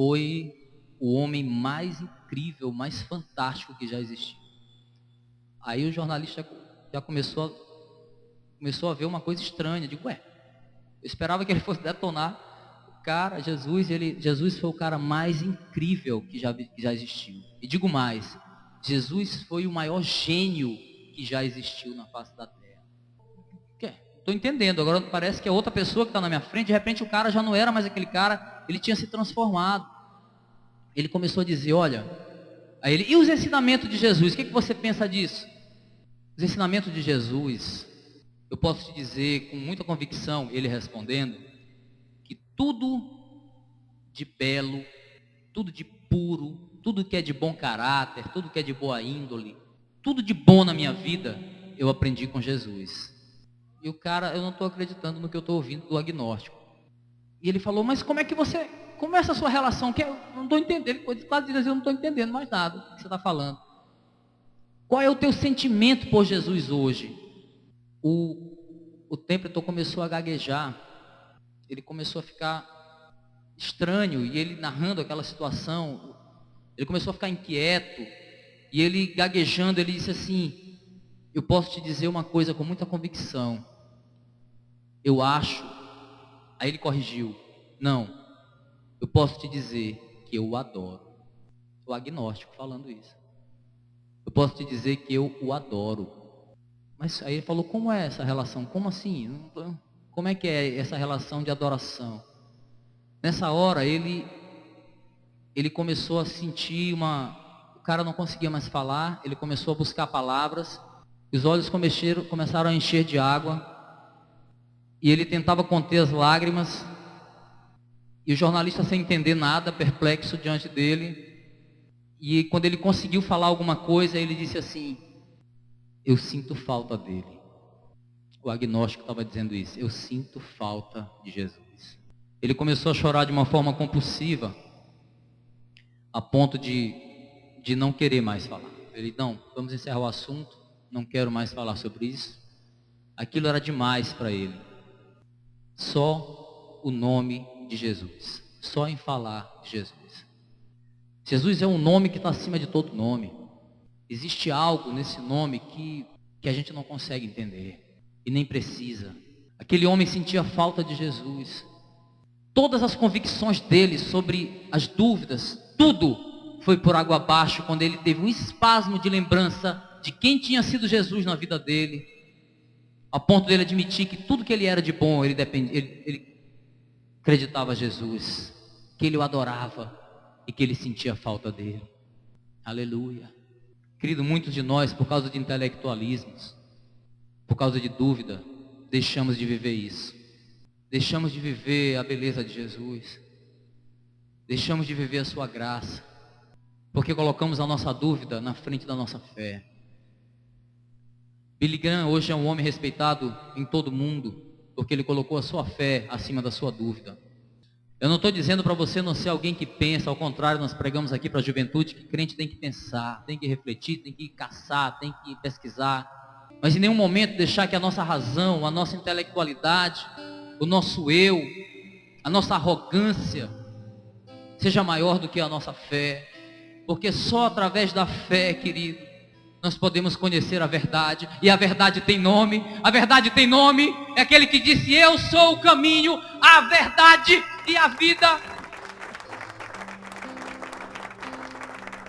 foi o homem mais incrível, mais fantástico que já existiu. Aí o jornalista já começou a ver uma coisa estranha. Digo, eu esperava que ele fosse detonar o cara, Jesus foi o cara mais incrível que já existiu. E digo mais, Jesus foi o maior gênio que já existiu na face da terra. Estou entendendo, agora parece que é outra pessoa que está na minha frente. De repente o cara já não era mais aquele cara, ele tinha se transformado. Ele começou a dizer, olha, e os ensinamentos de Jesus, o que você pensa disso? Os ensinamentos de Jesus, eu posso te dizer com muita convicção, ele respondendo, que tudo de belo, tudo de puro, tudo que é de bom caráter, tudo que é de boa índole, tudo de bom na minha vida, eu aprendi com Jesus. E o cara, eu não estou acreditando no que eu estou ouvindo do agnóstico. E ele falou, mas como é essa sua relação? Que eu não estou entendendo. Ele quase dizia, eu não estou entendendo mais nada do que você está falando. Qual é o teu sentimento por Jesus hoje? O Templeton começou a gaguejar. Ele começou a ficar estranho. E ele narrando aquela situação, ele começou a ficar inquieto. E ele gaguejando, ele disse assim, eu posso te dizer uma coisa com muita convicção. Eu acho. Aí ele corrigiu. Não. Eu posso te dizer que eu o adoro. O agnóstico falando isso. Eu posso te dizer que eu o adoro. Mas aí ele falou, como é essa relação? Como assim? Como é que é essa relação de adoração? Nessa hora ele começou a sentir o cara não conseguia mais falar, ele começou a buscar palavras, os olhos começaram a encher de água, e ele tentava conter as lágrimas, e o jornalista sem entender nada, perplexo diante dele, e quando ele conseguiu falar alguma coisa, ele disse assim, eu sinto falta dele. O agnóstico estava dizendo isso, eu sinto falta de Jesus. Ele começou a chorar de uma forma compulsiva, a ponto de não querer mais falar. Ele, não, vamos encerrar o assunto, não quero mais falar sobre isso. Aquilo era demais para ele. Só o nome de Jesus, só em falar de Jesus. Jesus é um nome que está acima de todo nome. Existe algo nesse nome que a gente não consegue entender e nem precisa. Aquele homem sentia falta de Jesus. Todas as convicções dele sobre as dúvidas, tudo foi por água abaixo quando ele teve um espasmo de lembrança de quem tinha sido Jesus na vida dele, a ponto dele admitir que tudo que ele era de bom, ele acreditava em Jesus, que ele o adorava e que ele sentia falta dele. Aleluia. Querido, muitos de nós, por causa de intelectualismos, por causa de dúvida, deixamos de viver isso. Deixamos de viver a beleza de Jesus. Deixamos de viver a sua graça, porque colocamos a nossa dúvida na frente da nossa fé. Billy Graham hoje é um homem respeitado em todo o mundo, porque ele colocou a sua fé acima da sua dúvida. Eu não estou dizendo para você não ser alguém que pensa, ao contrário, nós pregamos aqui para a juventude que crente tem que pensar, tem que refletir, tem que caçar, tem que pesquisar, mas em nenhum momento deixar que a nossa razão, a nossa intelectualidade, o nosso eu, a nossa arrogância seja maior do que a nossa fé, porque só através da fé, querido, nós podemos conhecer a verdade, e a verdade tem nome. A verdade tem nome, é aquele que disse, eu sou o caminho, a verdade e a vida.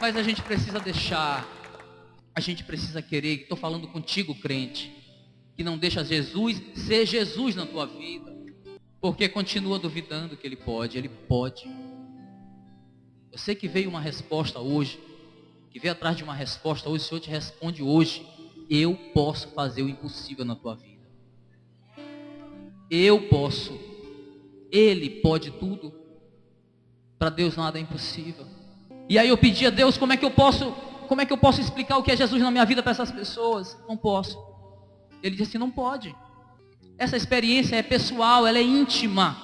Mas a gente precisa deixar, a gente precisa querer, estou falando contigo, crente, que não deixa Jesus ser Jesus na tua vida, porque continua duvidando que Ele pode. Eu sei que veio uma resposta hoje, que veio atrás de uma resposta hoje, o Senhor te responde hoje, eu posso fazer o impossível na tua vida. Eu posso. Ele pode tudo. Para Deus nada é impossível. E aí eu pedi a Deus, como é que eu posso explicar o que é Jesus na minha vida para essas pessoas? Não posso. Ele disse, não pode. Essa experiência é pessoal, ela é íntima.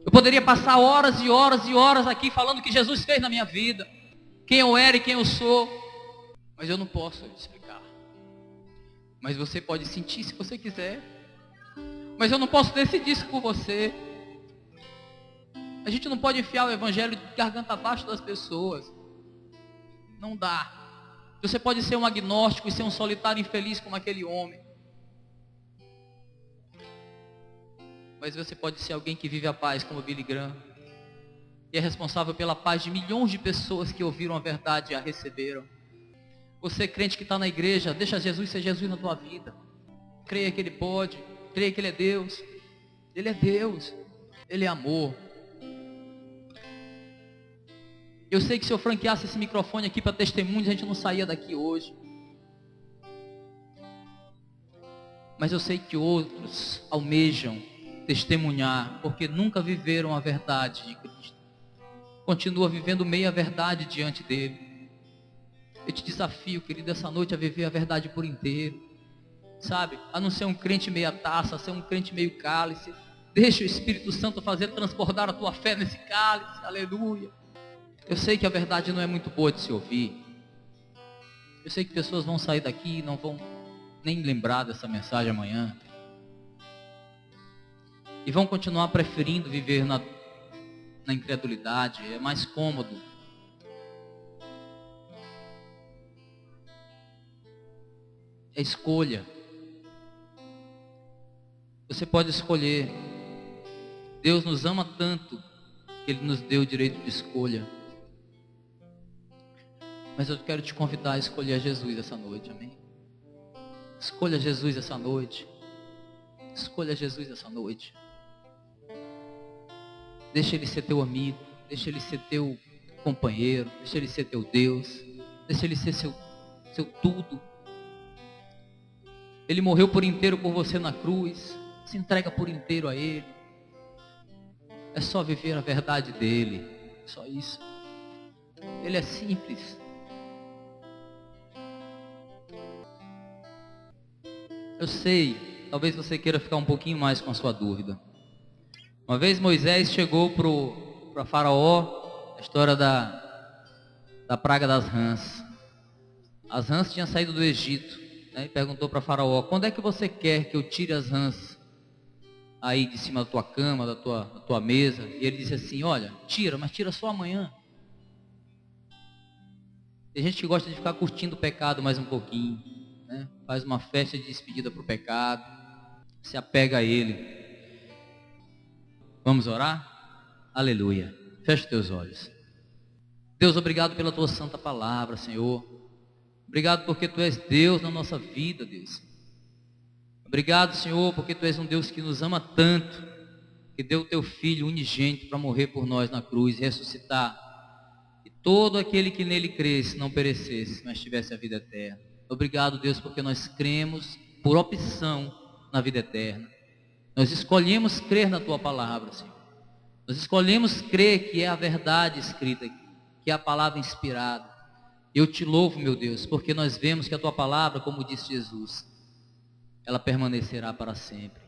Eu poderia passar horas e horas e horas aqui falando o que Jesus fez na minha vida, quem eu era e quem eu sou, mas eu não posso explicar. Mas você pode sentir se você quiser, mas eu não posso decidir isso por você. A gente não pode enfiar o evangelho de garganta abaixo das pessoas. Não dá. Você pode ser um agnóstico e ser um solitário infeliz como aquele homem. Mas você pode ser alguém que vive a paz como Billy Graham. E é responsável pela paz de milhões de pessoas que ouviram a verdade e a receberam. Você crente que está na igreja, deixa Jesus ser Jesus na tua vida. Creia que Ele pode, creia que Ele é Deus. Ele é Deus, Ele é amor. Eu sei que se eu franqueasse esse microfone aqui para testemunhos, a gente não saía daqui hoje. Mas eu sei que outros almejam testemunhar, porque nunca viveram a verdade de Cristo. Continua vivendo meia verdade diante dele. Eu te desafio, querido, essa noite a viver a verdade por inteiro. Sabe? A não ser um crente meia taça, a ser um crente meio cálice. Deixa o Espírito Santo fazer transbordar a tua fé nesse cálice. Aleluia. Eu sei que a verdade não é muito boa de se ouvir. Eu sei que pessoas vão sair daqui e não vão nem lembrar dessa mensagem amanhã. E vão continuar preferindo viver na incredulidade. É mais cômodo. É escolha. Você pode escolher. Deus nos ama tanto que Ele nos deu o direito de escolha. Mas eu quero te convidar a escolher Jesus essa noite, amém? Escolha Jesus essa noite. Escolha Jesus essa noite. Deixa Ele ser teu amigo. Deixa Ele ser teu companheiro. Deixa Ele ser teu Deus. Deixa Ele ser seu tudo. Ele morreu por inteiro por você na cruz. Se entrega por inteiro a Ele. É só viver a verdade dEle. Só isso. Ele é simples. Eu sei, talvez você queira ficar um pouquinho mais com a sua dúvida. Uma vez Moisés chegou para Faraó, a história da praga das rãs. As rãs tinham saído do Egito, né, e perguntou para Faraó: quando é que você quer que eu tire as rãs aí de cima da tua cama, da tua mesa? E ele disse assim: olha, tira, mas tira só amanhã. Tem gente que gosta de ficar curtindo o pecado mais um pouquinho, né? Faz uma festa de despedida para o pecado, se apega a ele. Vamos orar? Aleluia. Fecha os teus olhos. Deus, obrigado pela tua santa palavra, Senhor. Obrigado porque tu és Deus na nossa vida, Deus. Obrigado, Senhor, porque tu és um Deus que nos ama tanto, que deu o teu Filho unigênito para morrer por nós na cruz e ressuscitar. E todo aquele que nele cresce não perecesse, mas tivesse a vida eterna. Obrigado, Deus, porque nós cremos por opção na vida eterna. Nós escolhemos crer na tua palavra, Senhor. Nós escolhemos crer que é a verdade escrita aqui, que é a palavra inspirada. Eu te louvo, meu Deus, porque nós vemos que a tua palavra, como disse Jesus, ela permanecerá para sempre.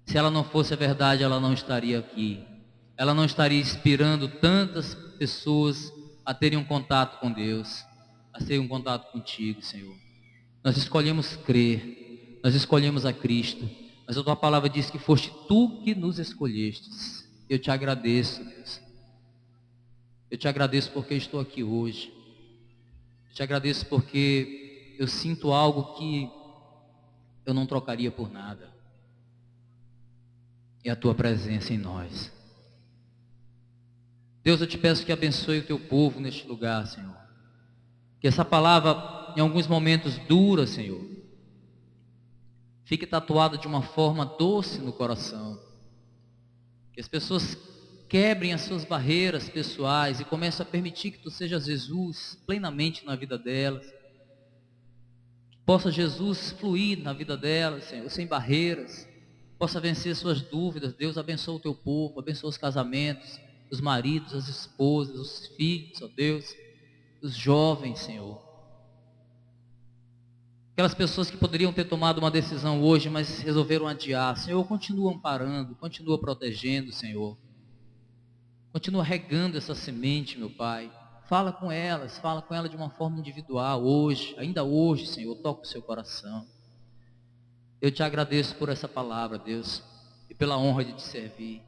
Se ela não fosse a verdade, ela não estaria aqui. Ela não estaria inspirando tantas pessoas a terem um contato com Deus, a terem um contato contigo, Senhor. Nós escolhemos crer, nós escolhemos a Cristo, mas a tua palavra diz que foste tu que nos escolhestes. Eu te agradeço, Deus. Eu te agradeço porque estou aqui hoje. Eu te agradeço porque eu sinto algo que eu não trocaria por nada. É a tua presença em nós. Deus, eu te peço que abençoe o teu povo neste lugar, Senhor. Que essa palavra, em alguns momentos dura, Senhor, fique tatuada de uma forma doce no coração. Que as pessoas quebrem as suas barreiras pessoais e comecem a permitir que tu sejas Jesus plenamente na vida delas. Que possa Jesus fluir na vida delas, Senhor, sem barreiras. Possa vencer suas dúvidas. Deus, abençoa o teu povo, abençoa os casamentos, os maridos, as esposas, os filhos, ó Deus, os jovens, Senhor. Aquelas pessoas que poderiam ter tomado uma decisão hoje, mas resolveram adiar. Senhor, continua amparando, continua protegendo, Senhor. Continua regando essa semente, meu Pai. Fala com ela de uma forma individual, hoje, ainda hoje, Senhor, toca o seu coração. Eu te agradeço por essa palavra, Deus, e pela honra de te servir.